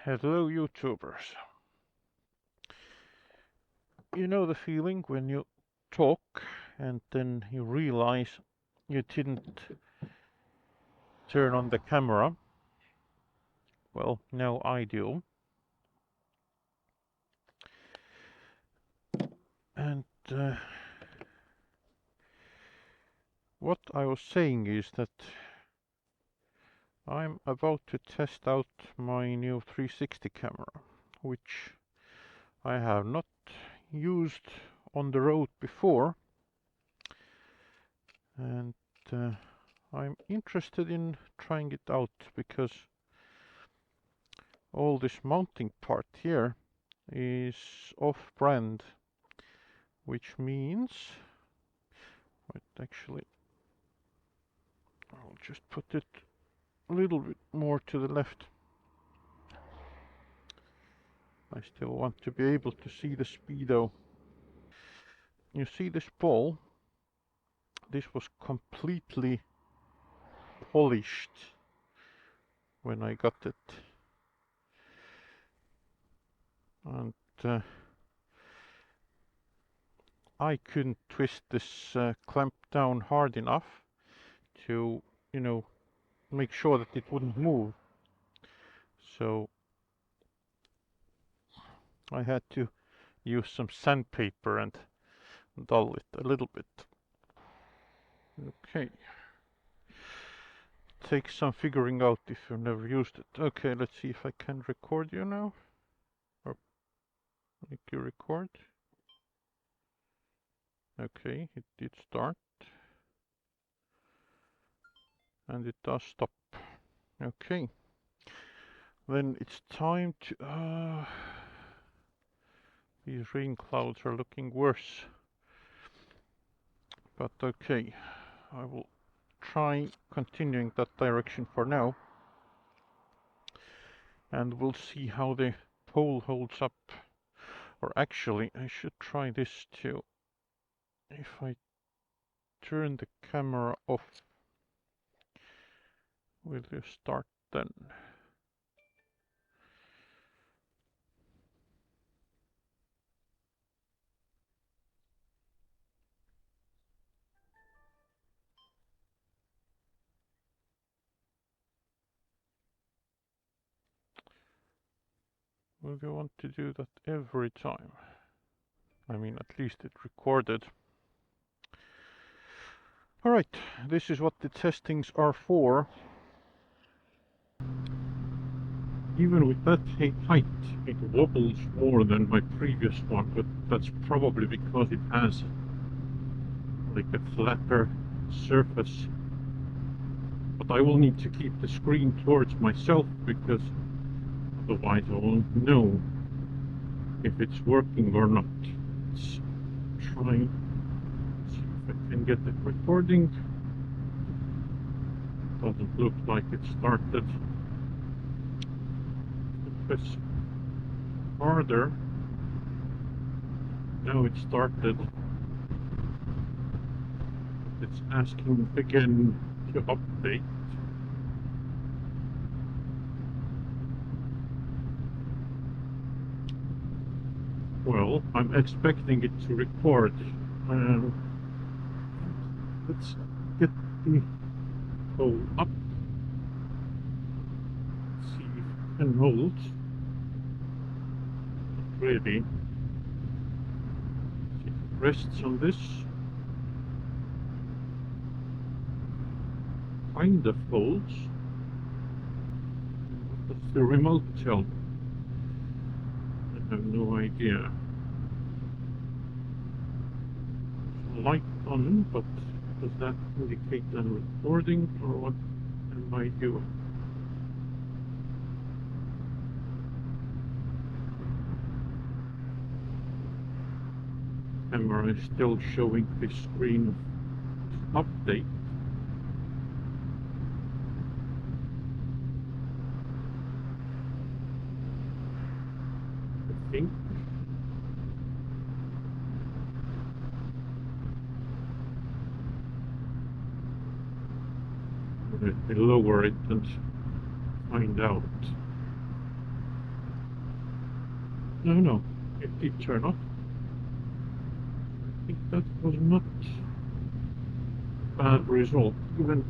Hello YouTubers. You know the feeling when you talk and then you realize you didn't turn on the camera? Well, now I do. And what I was saying is that I'm about to test out my new 360 camera, which I have not used on the road before. And I'm interested in trying it out because all this mounting part here is off-brand, which means, wait, actually, I'll just put it a little bit more to the left. I still want to be able to see the speedo. You see this ball? This was completely polished when I got it. And I couldn't twist this clamp down hard enough to, make sure that it wouldn't move. So I had to use some sandpaper and dull it a little bit. Okay. Takes some figuring out if you've never used it. Okay, let's see if I can record you now. Or make you record. Okay, it did start. And it does stop. Okay. Then it's time to... these rain clouds are looking worse. But okay, I will try continuing that direction for now. And we'll see how the pole holds up. Or actually, I should try this too. If I turn the camera off, will you start then? Will you want to do that every time? I mean, at least it recorded. Alright, this is what the testings are for. Even with that height, it wobbles more than my previous one, but that's probably because it has like a flatter surface. But I will need to keep the screen towards myself because otherwise I won't know if it's working or not. Let's try, see if I can get the recording. Doesn't look like it started. Press harder. Now it started. It's asking again to update. Well, I'm expecting it to record. Let's get the pole up. See if it can hold. Not really. See if it rests on this. Kind of holds. What does the remote tell me? I have no idea. Light on, but does that indicate I'm recording or what am I doing? Camera is still showing the screen of update. I think. Let me lower it and find out. No, no, it did turn off. I think that was not a bad result, even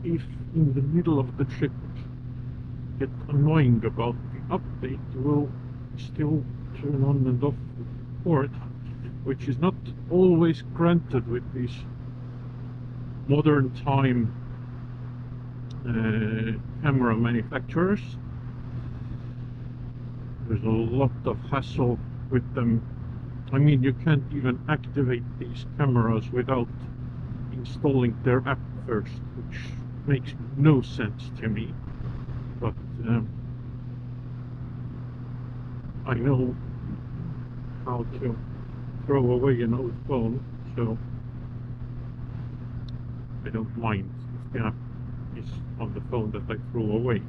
if in the middle of the trip get annoying about the update, will still turn on and off the port, which is not always granted with these modern time camera manufacturers. There's a lot of hassle with them. I mean, you can't even activate these cameras without installing their app first, which makes no sense to me. But I know how to throw away an old phone, so I don't mind if the app is on the phone that I threw away.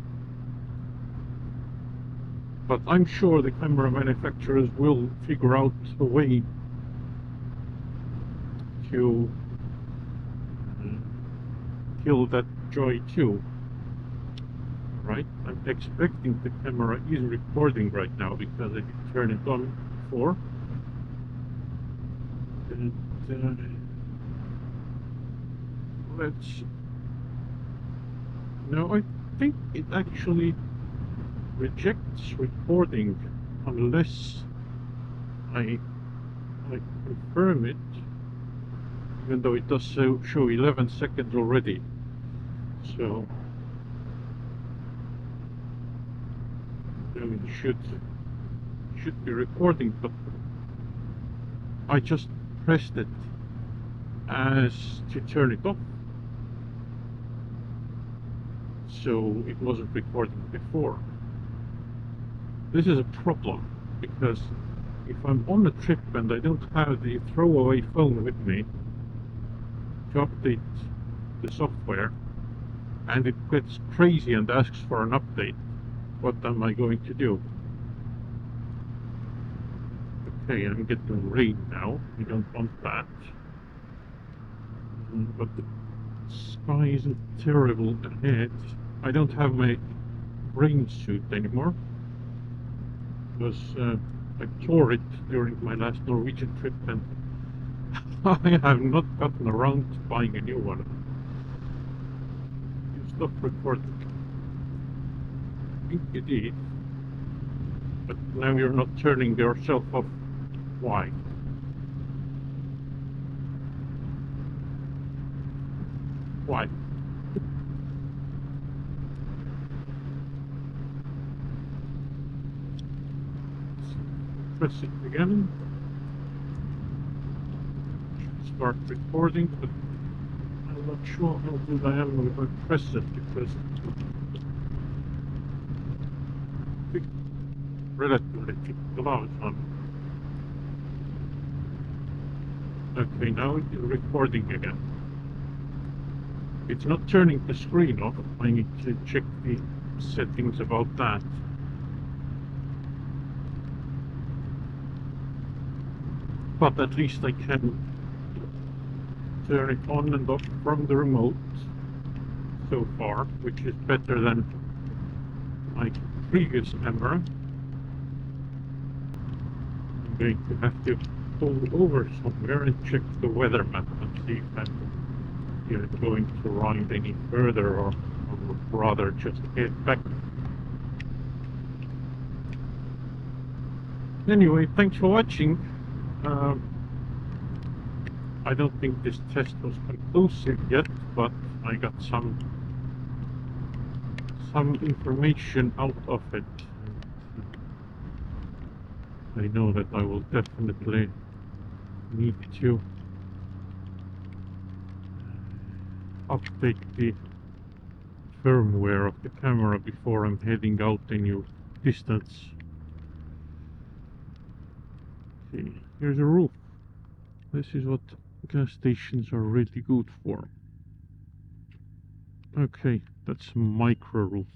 But I'm sure the camera manufacturers will figure out a way to kill that joy too. Right? I'm expecting the camera is recording right now because I did turn it on before. And let's... No, I think it actually rejects recording unless I confirm it, even though it does show 11 seconds already. So it should be recording, but I just pressed it as to turn it off, so it wasn't recording before. This is a problem because if I'm on a trip and I don't have the throwaway phone with me to update the software, and it gets crazy and asks for an update, what am I going to do? Okay, I'm getting rain now. We don't want that. But the sky is terrible ahead. I don't have my rain suit anymore because I tore it during my last Norwegian trip, and I have not gotten around to buying a new one. You stopped recording. I think you did, but now you're not turning yourself off. Why? Why? Press it again. Start recording, but I'm not sure how good I am when I press it because it's relatively thick gloves on. Okay, now it's recording again. It's not turning the screen off. I need to check the settings about that. But at least I can turn it on and off from the remote so far, which is better than my previous camera. I'm going to have to pull over somewhere and check the weather map and see if I'm going to ride any further or rather just head back. Anyway, thanks for watching. I don't think this test was conclusive yet, but I got some information out of it. I know that I will definitely need to update the firmware of the camera before I'm heading out any distance. Okay, here's a roof. This is what gas stations are really good for. Okay, that's a micro roof.